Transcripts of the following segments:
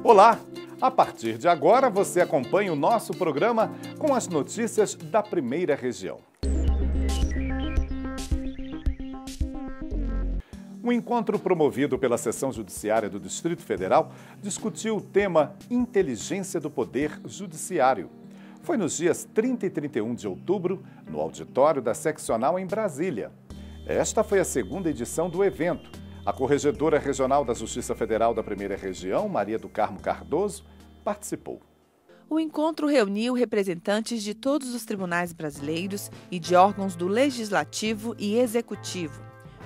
Olá! A partir de agora você acompanha o nosso programa com as notícias da Primeira Região. Um encontro promovido pela Seção Judiciária do Distrito Federal discutiu o tema Inteligência do Poder Judiciário. Foi nos dias 30 e 31 de outubro, no auditório da Seccional em Brasília. Esta foi a segunda edição do evento. A Corregedora Regional da Justiça Federal da Primeira Região, Maria do Carmo Cardoso, participou. O encontro reuniu representantes de todos os tribunais brasileiros e de órgãos do Legislativo e Executivo.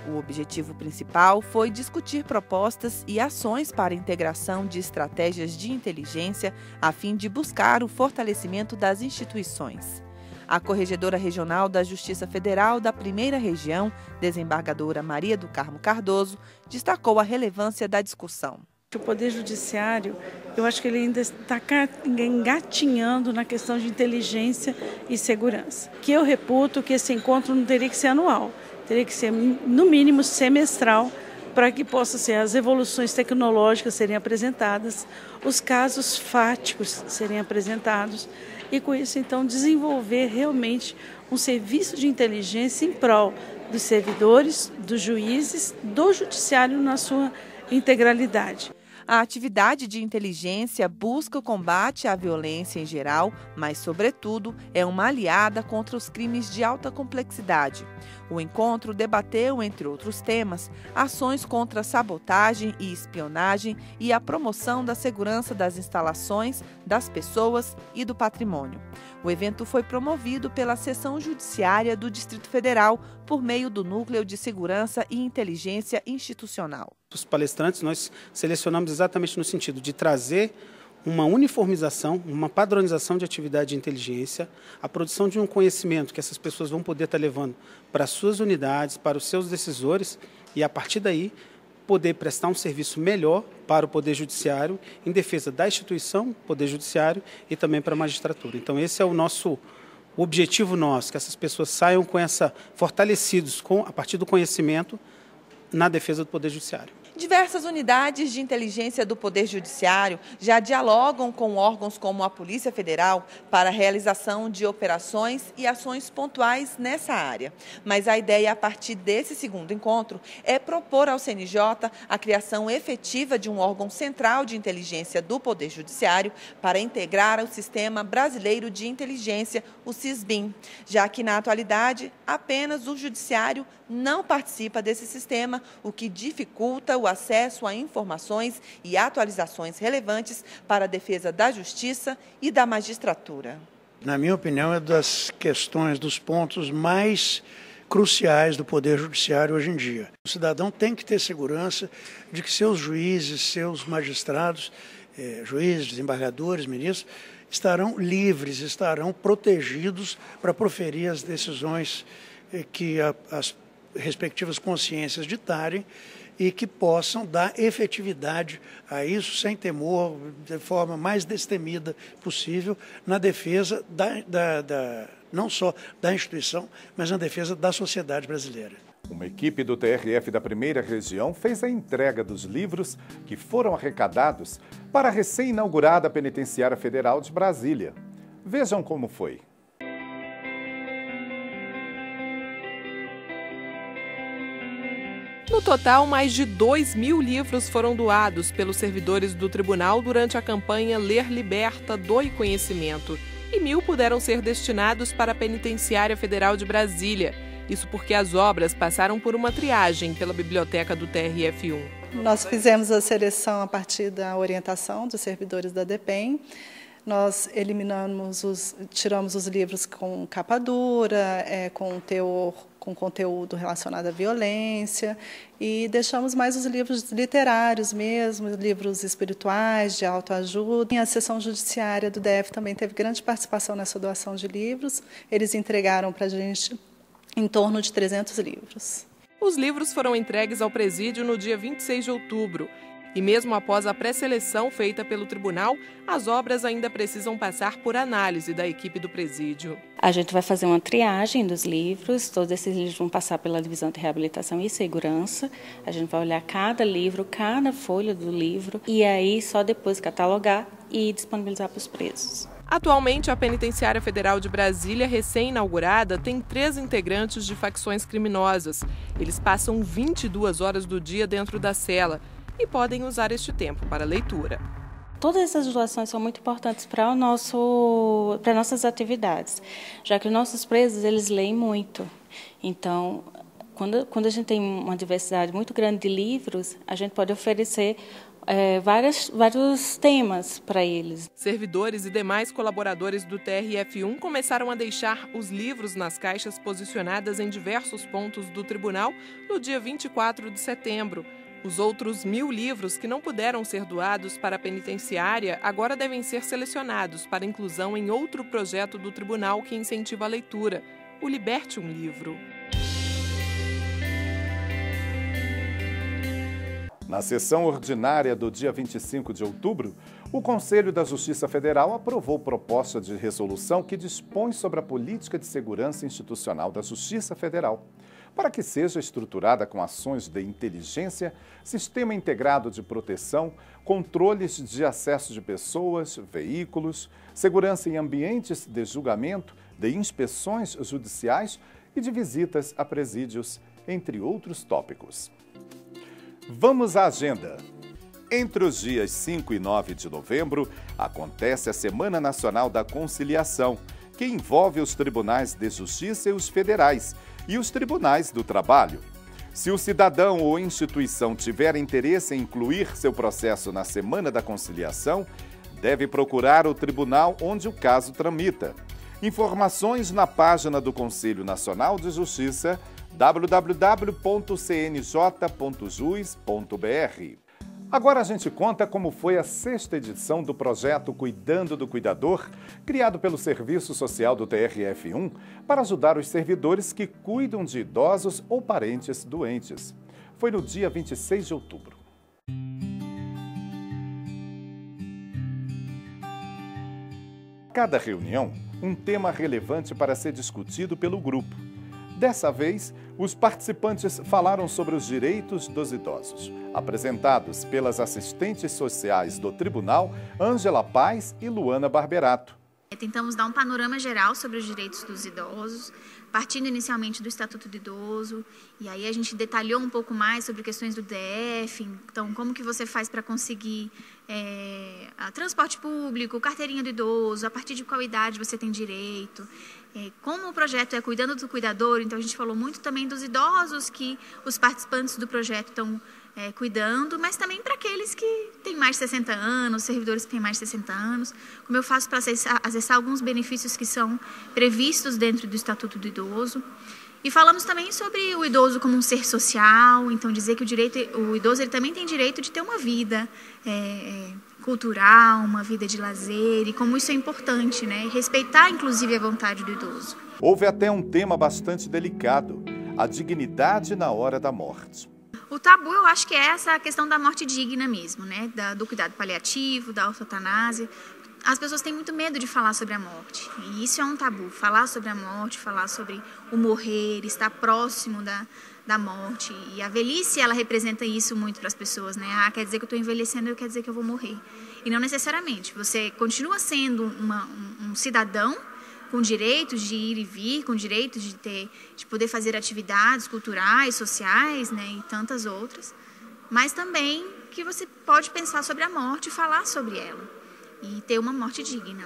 O objetivo principal foi discutir propostas e ações para a integração de estratégias de inteligência a fim de buscar o fortalecimento das instituições. A Corregedora Regional da Justiça Federal da Primeira Região, desembargadora Maria do Carmo Cardoso, destacou a relevância da discussão. O Poder Judiciário, eu acho que ele ainda está engatinhando na questão de inteligência e segurança. Que eu reputo que esse encontro não teria que ser anual, teria que ser, no mínimo, semestral, para que possa ser as evoluções tecnológicas serem apresentadas, os casos fáticos serem apresentados e, com isso, então, desenvolver realmente um serviço de inteligência em prol dos servidores, dos juízes, do judiciário na sua integralidade. A atividade de inteligência busca o combate à violência em geral, mas, sobretudo, é uma aliada contra os crimes de alta complexidade. O encontro debateu, entre outros temas, ações contra a sabotagem e espionagem e a promoção da segurança das instalações, das pessoas e do patrimônio. O evento foi promovido pela Seção Judiciária do Distrito Federal por meio do Núcleo de Segurança e Inteligência Institucional. Os palestrantes nós selecionamos exatamente no sentido de trazer uma uniformização, uma padronização de atividade de inteligência, a produção de um conhecimento que essas pessoas vão poder estar levando para as suas unidades, para os seus decisores e, a partir daí, poder prestar um serviço melhor para o Poder Judiciário, em defesa da instituição, Poder Judiciário e também para a magistratura. Então, esse é o objetivo nosso, que essas pessoas saiam fortalecidos a partir do conhecimento na defesa do Poder Judiciário. Diversas unidades de inteligência do Poder Judiciário já dialogam com órgãos como a Polícia Federal para a realização de operações e ações pontuais nessa área. Mas a ideia, a partir desse segundo encontro, é propor ao CNJ a criação efetiva de um órgão central de inteligência do Poder Judiciário para integrar ao Sistema Brasileiro de Inteligência, o SISBIN, já que, na atualidade, apenas o Judiciário não participa desse sistema, o que dificulta o acesso a informações e atualizações relevantes para a defesa da justiça e da magistratura. Na minha opinião, é das questões, dos pontos mais cruciais do Poder Judiciário hoje em dia. O cidadão tem que ter segurança de que seus juízes, seus magistrados, juízes, desembargadores, ministros, estarão livres, estarão protegidos para proferir as decisões que as respectivas consciências ditarem e que possam dar efetividade a isso sem temor, de forma mais destemida possível, na defesa não só da instituição, mas na defesa da sociedade brasileira. Uma equipe do TRF da Primeira Região fez a entrega dos livros que foram arrecadados para a recém-inaugurada Penitenciária Federal de Brasília. Vejam como foi. No total, mais de 2.000 livros foram doados pelos servidores do tribunal durante a campanha Ler Liberta, Doe Conhecimento, e 1.000 puderam ser destinados para a Penitenciária Federal de Brasília. Isso porque as obras passaram por uma triagem pela biblioteca do TRF1. Nós fizemos a seleção a partir da orientação dos servidores da DEPEN. Nós tiramos os livros com capa dura, com conteúdo relacionado à violência e deixamos mais os livros literários mesmo, livros espirituais, de autoajuda. E a Seção Judiciária do DF também teve grande participação nessa doação de livros. Eles entregaram para a gente em torno de 300 livros. Os livros foram entregues ao presídio no dia 26 de outubro. E mesmo após a pré-seleção feita pelo tribunal, as obras ainda precisam passar por análise da equipe do presídio. A gente vai fazer uma triagem dos livros, todos esses livros vão passar pela divisão de reabilitação e segurança. A gente vai olhar cada livro, cada folha do livro e aí só depois catalogar e disponibilizar para os presos. Atualmente, a Penitenciária Federal de Brasília, recém-inaugurada, tem 3 integrantes de facções criminosas. Eles passam 22 horas do dia dentro da cela e podem usar este tempo para leitura. Todas essas doações são muito importantes para nossas atividades, já que os nossos presos eles leem muito. Então, quando a gente tem uma diversidade muito grande de livros, a gente pode oferecer vários temas para eles. Servidores e demais colaboradores do TRF1 começaram a deixar os livros nas caixas posicionadas em diversos pontos do tribunal no dia 24 de setembro. Os outros 1.000 livros que não puderam ser doados para a penitenciária agora devem ser selecionados para inclusão em outro projeto do tribunal que incentiva a leitura, o Liberte um Livro. Na sessão ordinária do dia 25 de outubro, o Conselho da Justiça Federal aprovou proposta de resolução que dispõe sobre a política de segurança institucional da Justiça Federal, para que seja estruturada com ações de inteligência, sistema integrado de proteção, controles de acesso de pessoas, veículos, segurança em ambientes de julgamento, de inspeções judiciais e de visitas a presídios, entre outros tópicos. Vamos à agenda. Entre os dias 5 e 9 de novembro, acontece a Semana Nacional da Conciliação, que envolve os tribunais de justiça e os federais, e os tribunais do trabalho. Se o cidadão ou instituição tiver interesse em incluir seu processo na Semana da Conciliação, deve procurar o tribunal onde o caso tramita. Informações na página do Conselho Nacional de Justiça, www.cnj.jus.br. Agora a gente conta como foi a 6ª edição do projeto Cuidando do Cuidador, criado pelo Serviço Social do TRF1 para ajudar os servidores que cuidam de idosos ou parentes doentes. Foi no dia 26 de outubro. Cada reunião, um tema relevante para ser discutido pelo grupo. Dessa vez, os participantes falaram sobre os direitos dos idosos, apresentados pelas assistentes sociais do Tribunal, Ângela Paz e Luana Barberato. Tentamos dar um panorama geral sobre os direitos dos idosos, partindo inicialmente do Estatuto do Idoso, e aí a gente detalhou um pouco mais sobre questões do DF, então como que você faz para conseguir transporte público, carteirinha do idoso, a partir de qual idade você tem direito, como o projeto é Cuidando do Cuidador, então a gente falou muito também dos idosos que os participantes do projeto estão cuidando, mas também para aqueles que têm mais de 60 anos, servidores que têm mais de 60 anos, como eu faço para acessar alguns benefícios que são previstos dentro do Estatuto do Idoso. E falamos também sobre o idoso como um ser social, então dizer que o idoso ele também tem direito de ter uma vida cultural, uma vida de lazer, e como isso é importante, né? Respeitar, inclusive, a vontade do idoso. Houve até um tema bastante delicado, a dignidade na hora da morte. O tabu, eu acho que é essa questão da morte digna mesmo, né? Do cuidado paliativo, da eutanásia. As pessoas têm muito medo de falar sobre a morte, e isso é um tabu. Falar sobre a morte, falar sobre o morrer, estar próximo da morte. E a velhice, ela representa isso muito para as pessoas, né? Ah, quer dizer que eu estou envelhecendo, quer dizer que eu vou morrer. E não necessariamente. Você continua sendo um cidadão com direitos de ir e vir, com direitos de poder fazer atividades culturais, sociais, né, e tantas outras, mas também que você pode pensar sobre a morte e falar sobre ela, e ter uma morte digna.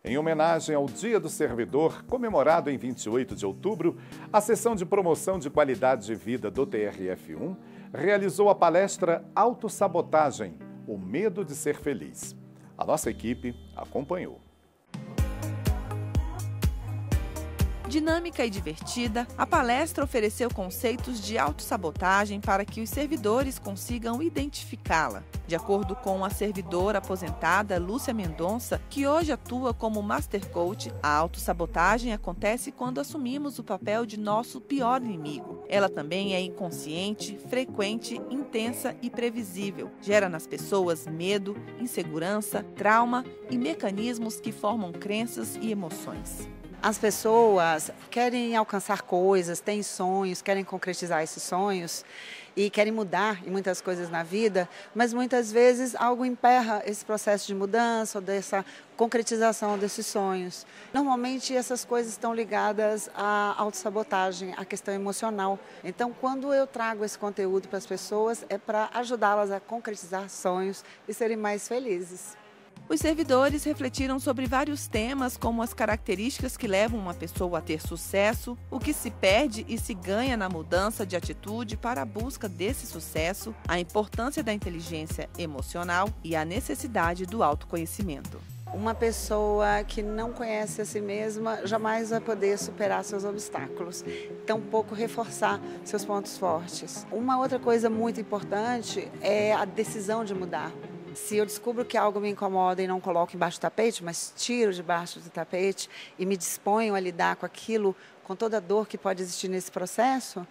Em homenagem ao Dia do Servidor, comemorado em 28 de outubro, a Seção de Promoção de Qualidade de Vida do TRF1 realizou a palestra Autossabotagem, o medo de ser feliz. A nossa equipe acompanhou. Dinâmica e divertida, a palestra ofereceu conceitos de autossabotagem para que os servidores consigam identificá-la. De acordo com a servidora aposentada Lúcia Mendonça, que hoje atua como Master Coach, a autossabotagem acontece quando assumimos o papel de nosso pior inimigo. Ela também é inconsciente, frequente, intensa e previsível. Gera nas pessoas medo, insegurança, trauma e mecanismos que formam crenças e emoções. As pessoas querem alcançar coisas, têm sonhos, querem concretizar esses sonhos e querem mudar em muitas coisas na vida, mas muitas vezes algo emperra esse processo de mudança ou dessa concretização desses sonhos. Normalmente essas coisas estão ligadas à autossabotagem, à questão emocional. Então, quando eu trago esse conteúdo para as pessoas, é para ajudá-las a concretizar sonhos e serem mais felizes. Os servidores refletiram sobre vários temas, como as características que levam uma pessoa a ter sucesso, o que se perde e se ganha na mudança de atitude para a busca desse sucesso, a importância da inteligência emocional e a necessidade do autoconhecimento. Uma pessoa que não conhece a si mesma jamais vai poder superar seus obstáculos, tampouco reforçar seus pontos fortes. Uma outra coisa muito importante é a decisão de mudar. Se eu descubro que algo me incomoda e não coloco embaixo do tapete, mas tiro debaixo do tapete e me disponho a lidar com aquilo, com toda a dor que pode existir nesse processo,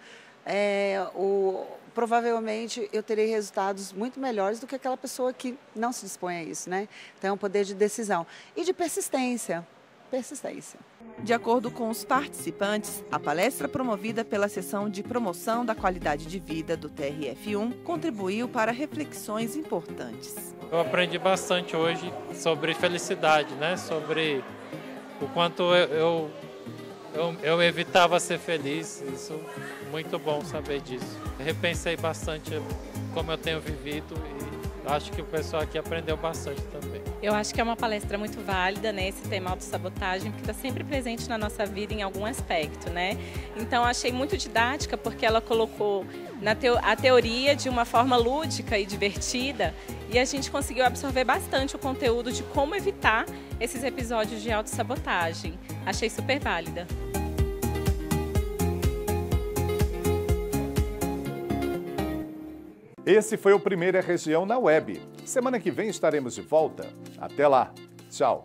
provavelmente eu terei resultados muito melhores do que aquela pessoa que não se dispõe a isso, né? Então é um poder de decisão e de persistência. De acordo com os participantes, a palestra promovida pela Seção de Promoção da Qualidade de Vida do TRF1 contribuiu para reflexões importantes. Eu aprendi bastante hoje sobre felicidade, né? Sobre o quanto eu evitava ser feliz. Isso é muito bom saber disso. Eu repensei bastante como eu tenho vivido e acho que o pessoal aqui aprendeu bastante também. Eu acho que é uma palestra muito válida, né, esse tema autossabotagem, porque está sempre presente na nossa vida em algum aspecto, né? Então, achei muito didática, porque ela colocou a teoria de uma forma lúdica e divertida, e a gente conseguiu absorver bastante o conteúdo de como evitar esses episódios de autossabotagem. Achei super válida. Esse foi o Primeira Região na Web. Semana que vem estaremos de volta. Até lá. Tchau.